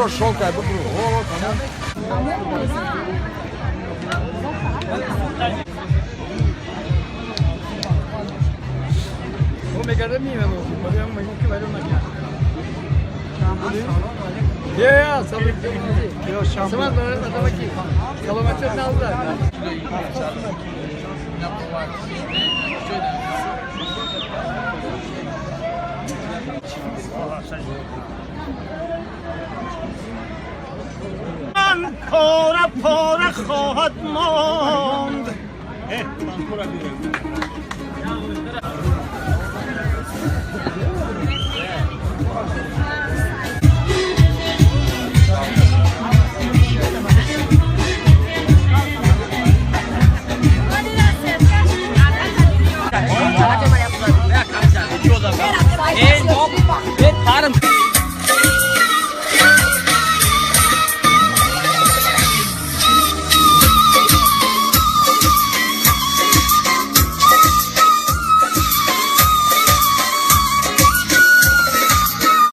برو شوکه برو वो मैं कर रहा नहीं है वो बड़े हम महीने के बारे में क्या ya sabır yok şam zaman da ki kilometre ne aldı پاره پاره خواهد ماند.